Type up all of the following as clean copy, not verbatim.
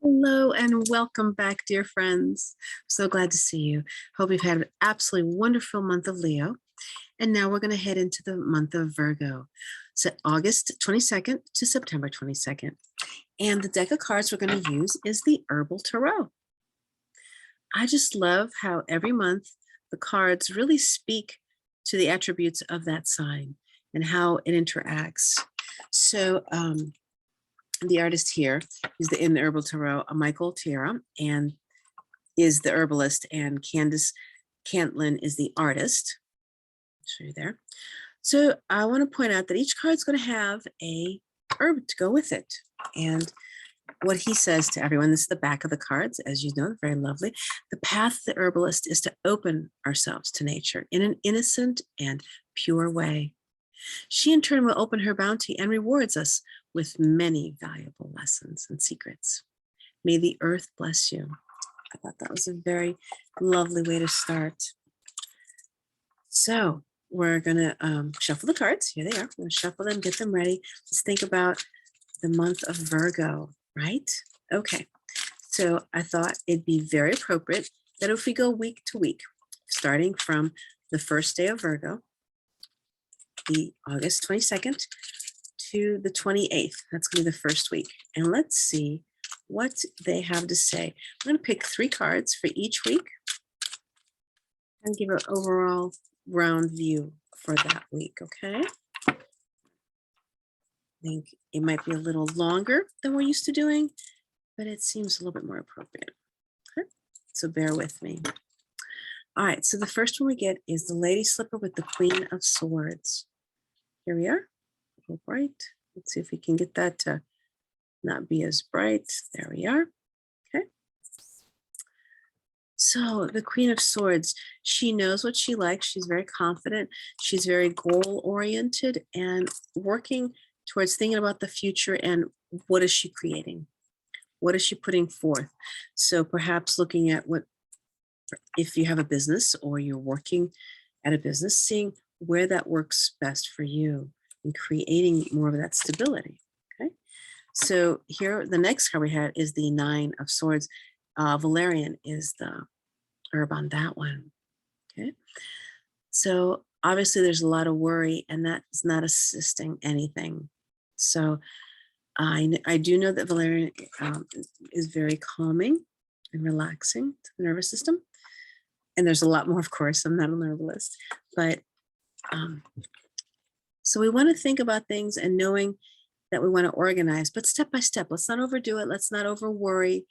Hello and welcome back, dear friends. So glad to see you. Hope you've had an absolutely wonderful month of Leo. And now we're going to head into the month of Virgo. So August 22nd to September 22nd. And the deck of cards we're going to use is the Herbal Tarot. I just love how every month the cards really speak to the attributes of that sign and how it interacts. So the artist here is in the Herbal Tarot, Michael Tierra, and is the herbalist, and Candace Cantlin is the artist. I'll show you there. So I want to point out that each card is going to have a herb to go with it. And what he says to everyone, this is the back of the cards, as you know, very lovely. The path of the herbalist is to open ourselves to nature in an innocent and pure way. She in turn will open her bounty and rewards us with many valuable lessons and secrets. May the earth bless you. I thought that was a very lovely way to start. So we're going to shuffle the cards. Here they are. We're going to shuffle them, get them ready. Let's think about the month of Virgo, right? Okay. So I thought it'd be very appropriate that if we go week to week, starting from the first day of Virgo, the August 22nd to the 28th. That's going to be the first week. And let's see what they have to say. I'm going to pick 3 cards for each week and give an overall round view for that week, okay? I think it might be a little longer than we're used to doing, but it seems a little bit more appropriate. Okay? So bear with me. All right, so the first one we get is the Lady Slipper with the Queen of Swords. Here we are, a little bright. Let's see if we can get that to not be as bright. There we are, okay. So the Queen of Swords, she knows what she likes. She's very confident. She's very goal-oriented and working towards thinking about the future and what is she creating? What is she putting forth? So perhaps looking at what, if you have a business or you're working at a business, seeing where that works best for you and creating more of that stability, okay? So here, the next card we had is the 9 of Swords. Valerian is the herb on that one, okay? So obviously there's a lot of worry and that's not assisting anything. So I do know that valerian is very calming and relaxing to the nervous system. And there's a lot more, of course, I'm not an herbalist, but so we want to think about things and knowing that we want to organize, but step by step. Let's not overdo it. Let's not over worry.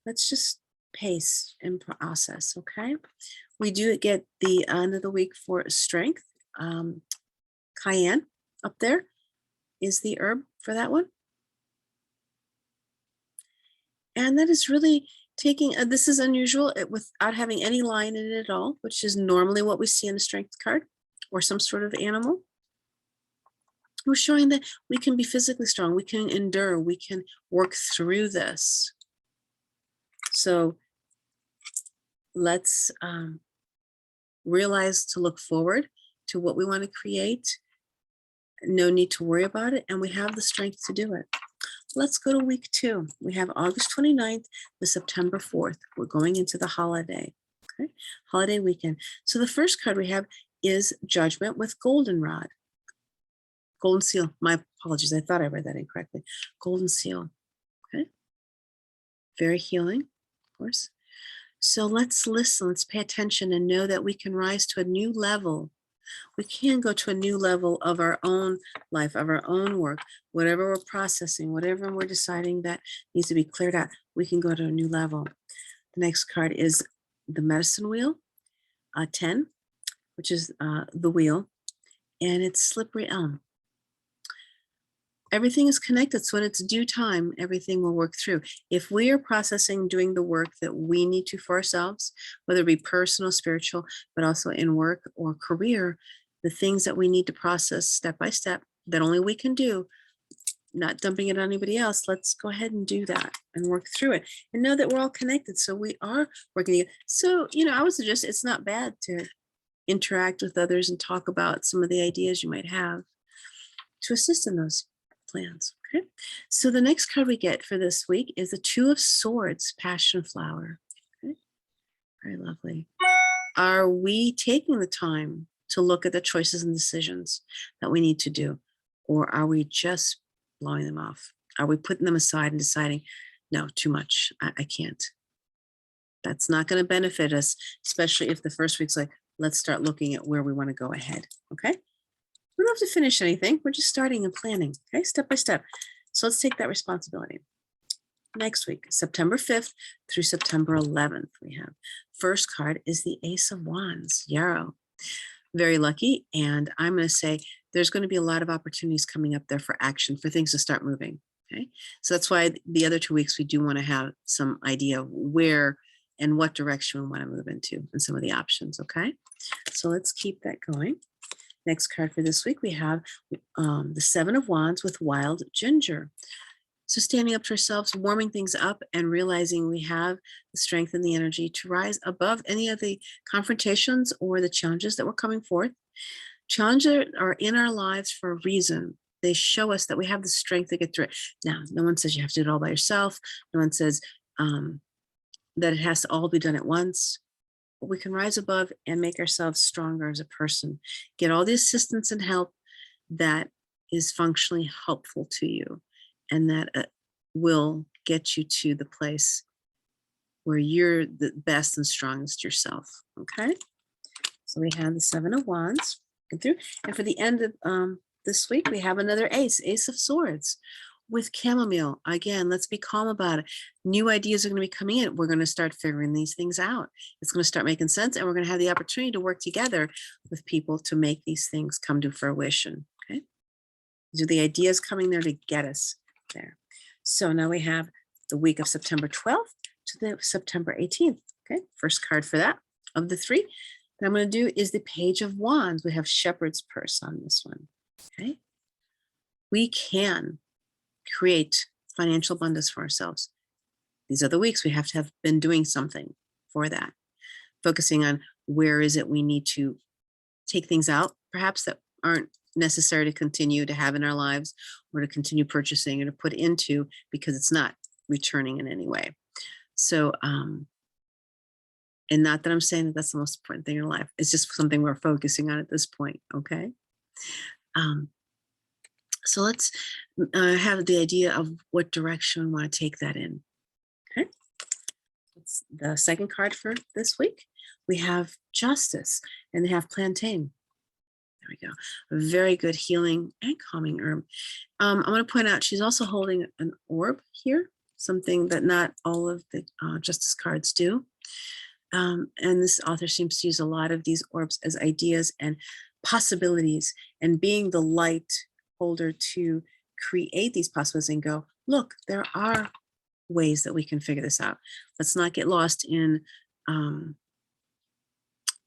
Let's just pace and process, okay? We do get the end of the week for strength. Cayenne up there is the herb for that one. And that is really taking, this is unusual without having any line in it at all, which is normally what we see in a strength card or some sort of animal. We're showing that we can be physically strong, we can endure, we can work through this. So let's realize to look forward to what we want to create. No need to worry about it, and we have the strength to do it. Let's go to week 2. We have August 29th to September 4th. We're going into the holiday, okay? Holiday weekend. So the first card we have is Judgment with Goldenrod. Golden Seal, my apologies, I thought I read that incorrectly. Golden Seal, okay? Very healing, of course. So let's listen, let's pay attention and know that we can rise to a new level. We can go to a new level of our own life, of our own work, whatever we're processing, whatever we're deciding that needs to be cleared out, we can go to a new level. The next card is the Medicine Wheel, 10, which is the wheel, and it's Slippery Elm. Everything is connected, so when it's due time, everything will work through. If we are processing, doing the work that we need to for ourselves, whether it be personal, spiritual, but also in work or career, the things that we need to process step by step that only we can do, not dumping it on anybody else, let's go ahead and do that and work through it and know that we're all connected. So we are working together. So, I would suggest it's not bad to interact with others and talk about some of the ideas you might have to assist in those. plans. Okay. So the next card we get for this week is the Two of Swords, Passion Flower. Okay. Very lovely. Are we taking the time to look at the choices and decisions that we need to do? Or are we just blowing them off? Are we putting them aside and deciding, no, too much, I can't. That's not going to benefit us, especially if the first week's like, let's start looking at where we want to go ahead. Okay. We don't have to finish anything. We're just starting and planning. Okay. Step by step. So let's take that responsibility. Next week, September 5th through September 11th, we have first card is the Ace of Wands, Yarrow. Very lucky. And I'm going to say there's going to be a lot of opportunities coming up there for action, for things to start moving. Okay. So that's why the other 2 weeks, we do want to have some idea of where and what direction we want to move into and some of the options. Okay. So let's keep that going. Next card for this week, we have the Seven of Wands with Wild Ginger. So standing up to ourselves, warming things up, and realizing we have the strength and the energy to rise above any of the confrontations or the challenges that were coming forth. Challenges are in our lives for a reason. They show us that we have the strength to get through it. Now, no one says you have to do it all by yourself. No one says that it has to all be done at once. But we can rise above and make ourselves stronger as a person. Get all the assistance and help that is functionally helpful to you, and that will get you to the place where you're the best and strongest yourself. Okay. So we have the Seven of Wands. Through. And for the end of this week, we have another Ace of Swords with chamomile. Again, let's be calm about it. New ideas are going to be coming in. We're going to start figuring these things out. It's going to start making sense, and we're going to have the opportunity to work together with people to make these things come to fruition. Okay. These are the ideas coming there to get us there. So now we have the week of September 12th to the September 18th. Okay. First card for that of the 3 that I'm going to do is the Page of Wands. We have Shepherd's Purse on this one. Okay. We can create financial abundance for ourselves. These other weeks, we have to have been doing something for that, focusing on where is it we need to take things out, perhaps that aren't necessary to continue to have in our lives, or to continue purchasing or to put into because it's not returning in any way. So, and not that I'm saying that that's the most important thing in life. It's just something we're focusing on at this point. Okay. So let's have the idea of what direction we want to take that in. Okay. It's the second card for this week. We have Justice, and they have Plantain. There we go. A very good healing and calming herb. I'm going to point out she's also holding an orb here, something that not all of the Justice cards do. And this author seems to use a lot of these orbs as ideas and possibilities, and being the light holder to create these possibilities and go, look, there are ways that we can figure this out. Let's not get lost in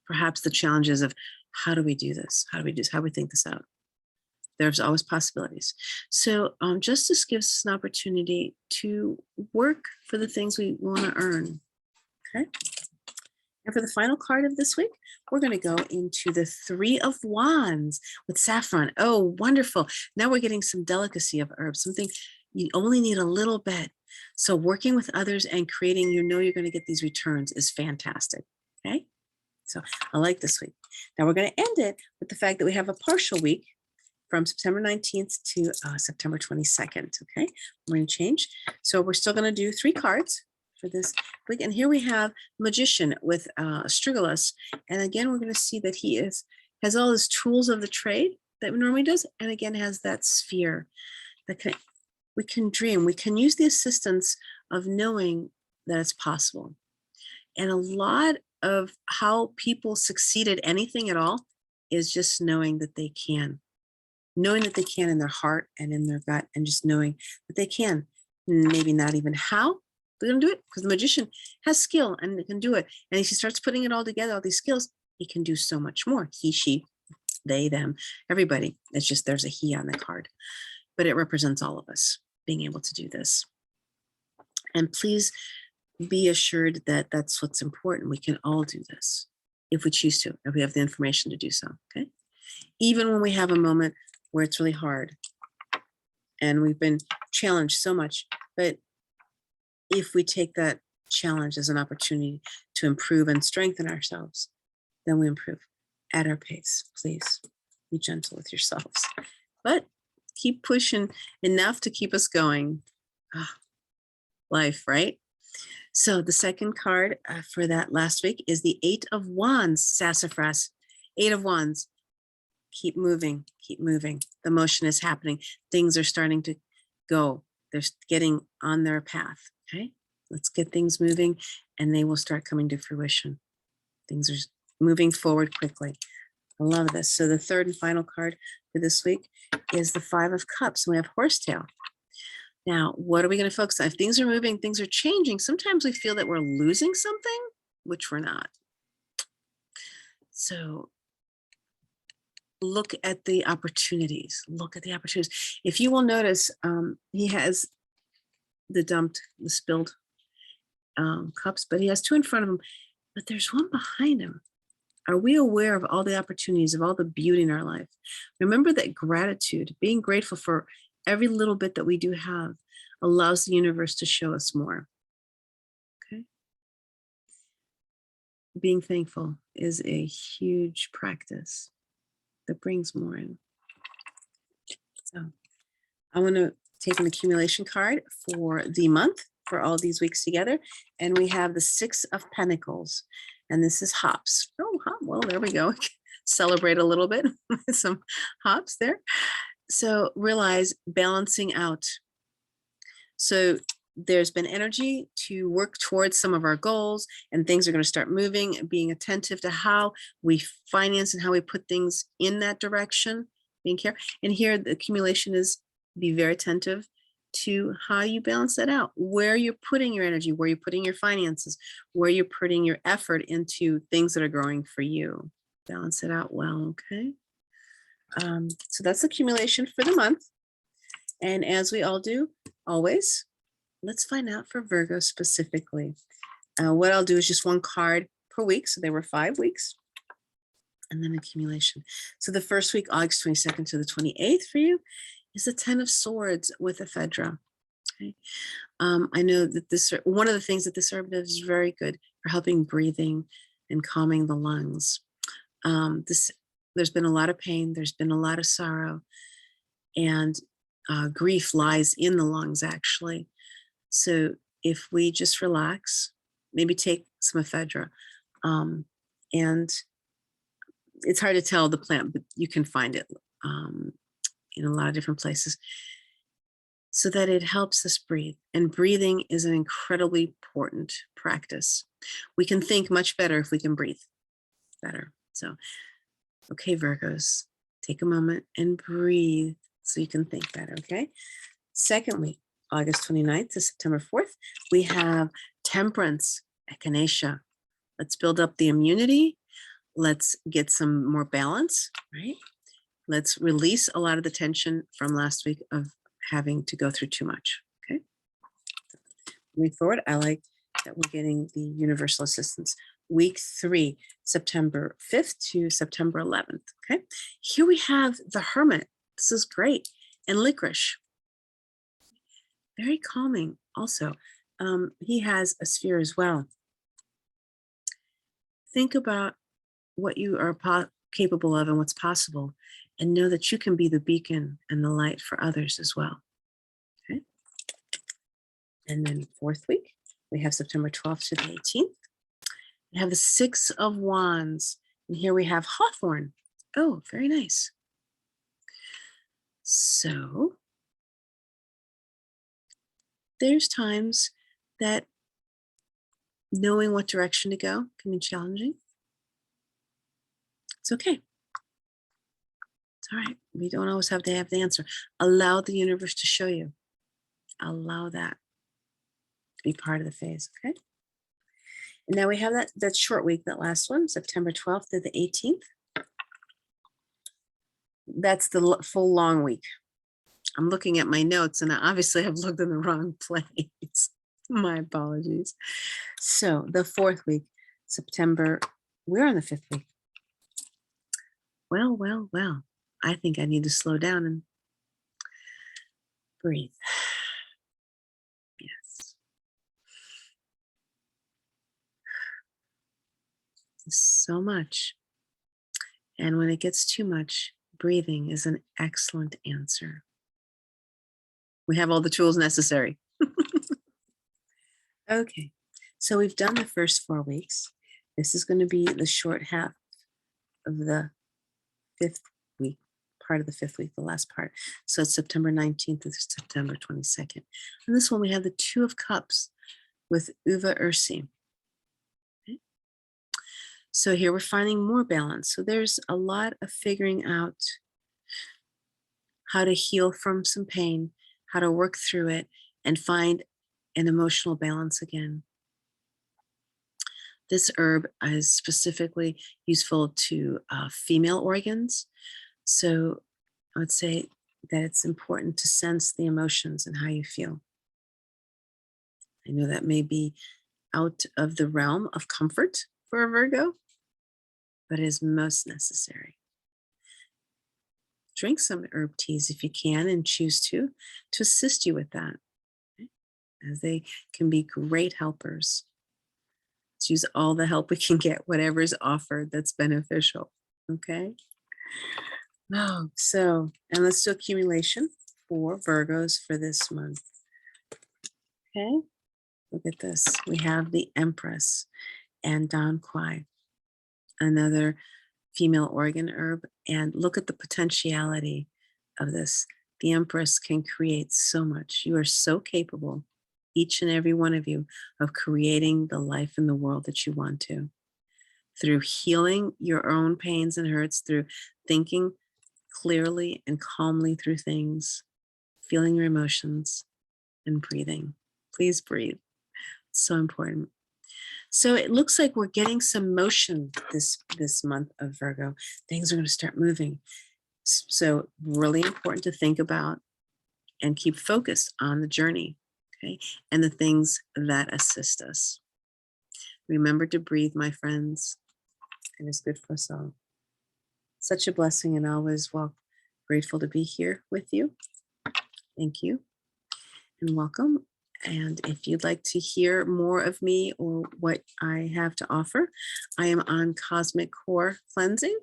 perhaps the challenges of how do we do this? How do we do this? How do we think this out? There's always possibilities. So Justice gives us an opportunity to work for the things we want to earn. Okay. And for the final card of this week, we're going to go into the Three of Wands with saffron. Oh, wonderful. Now we're getting some delicacy of herbs, something you only need a little bit. So working with others and creating, you're going to get these returns is fantastic. Okay. So I like this week. Now we're going to end it with the fact that we have a partial week from September 19th to September 22nd. Okay. We're going to change. So we're still going to do 3 cards for this week. And here we have Magician with Astrology. And again, we're going to see that he has all his tools of the trade that normally does. And again, has that sphere that we can dream. We can use the assistance of knowing that it's possible. And a lot of how people succeed at anything at all is just knowing that they can. Knowing that they can in their heart and in their gut, and just knowing that they can. Maybe not even how they're going to do it, because the magician has skill and they can do it. And if he starts putting it all together, all these skills, he can do so much more. He, she, they, them, everybody. It's just there's a he on the card. But it represents all of us being able to do this. And please be assured that that's what's important. We can all do this if we choose to, if we have the information to do so. Okay. Even when we have a moment where it's really hard and we've been challenged so much. But if we take that challenge as an opportunity to improve and strengthen ourselves, then we improve at our pace. Please be gentle with yourselves, but keep pushing enough to keep us going. Life, right? So the second card for that last week is the 8 of Wands, Sassafras. 8 of Wands. Keep moving, keep moving. The motion is happening. Things are starting to go. They're getting on their path, okay? Let's get things moving and they will start coming to fruition. Things are moving forward quickly. I love this. So the third and final card for this week is the 5 of Cups. We have Horsetail. Now, what are we going to focus on? If things are moving, things are changing, sometimes we feel that we're losing something, which we're not. So look at the opportunities. Look at the opportunities. If you will notice, he has the spilled cups, but he has 2 in front of him, but there's one behind him. Are we aware of all the opportunities, of all the beauty in our life? Remember that gratitude, being grateful for every little bit that we do have, allows the universe to show us more. Okay. Being thankful is a huge practice that brings more in. So I want to take an accumulation card for the month for all these weeks together. And we have the 6 of Pentacles. And this is hops. Oh, well, there we go. Celebrate a little bit with some hops there. So realize balancing out. So there's been energy to work towards some of our goals, and things are going to start moving, being attentive to how we finance and how we put things in that direction, being careful. And here the accumulation is be very attentive to how you balance that out, where you're putting your energy, where you're putting your finances, where you're putting your effort into things that are growing for you. Balance it out well, okay? So that's accumulation for the month. And as we all do, always, let's find out for Virgo specifically. What I'll do is just 1 card per week. So there were 5 weeks. And then accumulation. So the first week, August 22nd to the 28th for you, is the 10 of Swords with ephedra. Okay. I know that this, one of the things that this herb does is very good for helping breathing and calming the lungs. There's been a lot of pain, there's been a lot of sorrow, and grief lies in the lungs actually. So if we just relax, maybe take some ephedra, and it's hard to tell the plant, but you can find it in a lot of different places, so that it helps us breathe. And breathing is an incredibly important practice. We can think much better if we can breathe better. So, okay, Virgos, take a moment and breathe so you can think better, okay? Second week, August 29th to September 4th, we have Temperance, Echinacea. Let's build up the immunity. Let's get some more balance, right? Let's release a lot of the tension from last week of having to go through too much, okay? Moving forward, I like that we're getting the universal assistance. Week 3, September 5th to September 11th, okay? Here we have the Hermit. This is great. And Licorice. Very calming also. He has a sphere as well. Think about what you are capable of and what's possible, and know that you can be the beacon and the light for others as well. Okay. And then 4th week, we have September 12th to the 18th. We have the 6 of Wands, and here we have Hawthorn. Oh, very nice. So there's times that knowing what direction to go can be challenging. It's okay. It's all right. We don't always have to have the answer. Allow the universe to show you. Allow that to be part of the phase, okay? And now we have that short week, that last one, September 12th to the 18th. That's the full long week. I'm looking at my notes and I obviously have looked in the wrong place. My apologies. So the 4th week, September, we're on the 5th week. Well, I think I need to slow down and Breathe. Yes. So much. And when it gets too much, breathing is an excellent answer. We have all the tools necessary. Okay, so we've done the first 4 weeks. This is going to be the short half of the 5th week, part of the 5th week, the last part. So it's September 19th through September 22nd. And this one, we have the 2 of Cups with Uva Ursi. Okay. So here we're finding more balance. So there's a lot of figuring out how to heal from some pain, how to work through it, and find an emotional balance again. This herb is specifically useful to female organs. So I would say that it's important to sense the emotions and how you feel. I know that may be out of the realm of comfort for a Virgo, but it is most necessary. Drink some herb teas if you can and choose to assist you with that, okay? As they can be great helpers. Let's use all the help we can get, whatever is offered that's beneficial, okay? Oh, so, and let's do accumulation for Virgos for this month. Okay, look at this. We have the Empress and Don Quai, another female organ herb, and look at the potentiality of this. The Empress can create so much. You are so capable, each and every one of you, of creating the life in the world that you want to. Through healing your own pains and hurts, through thinking clearly and calmly through things, feeling your emotions, and breathing. Please breathe. It's so important. So it looks like we're getting some motion this month of Virgo. Things are going to start moving. So really important to think about and keep focused on the journey, okay? And the things that assist us. Remember to breathe, my friends. It is good for us all. Such a blessing, and always grateful to be here with you. Thank you and welcome. And if you'd like to hear more of me or what I have to offer, I am on Cosmic Core Cleansing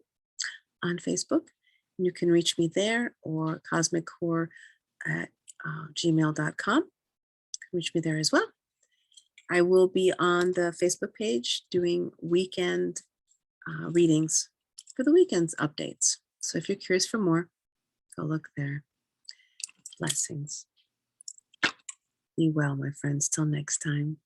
on Facebook. You can reach me there, or cosmiccore@gmail.com. Reach me there as well. I will be on the Facebook page doing weekend readings for the weekend's updates. So if you're curious for more, go look there. Blessings. Be well, my friends. Till next time.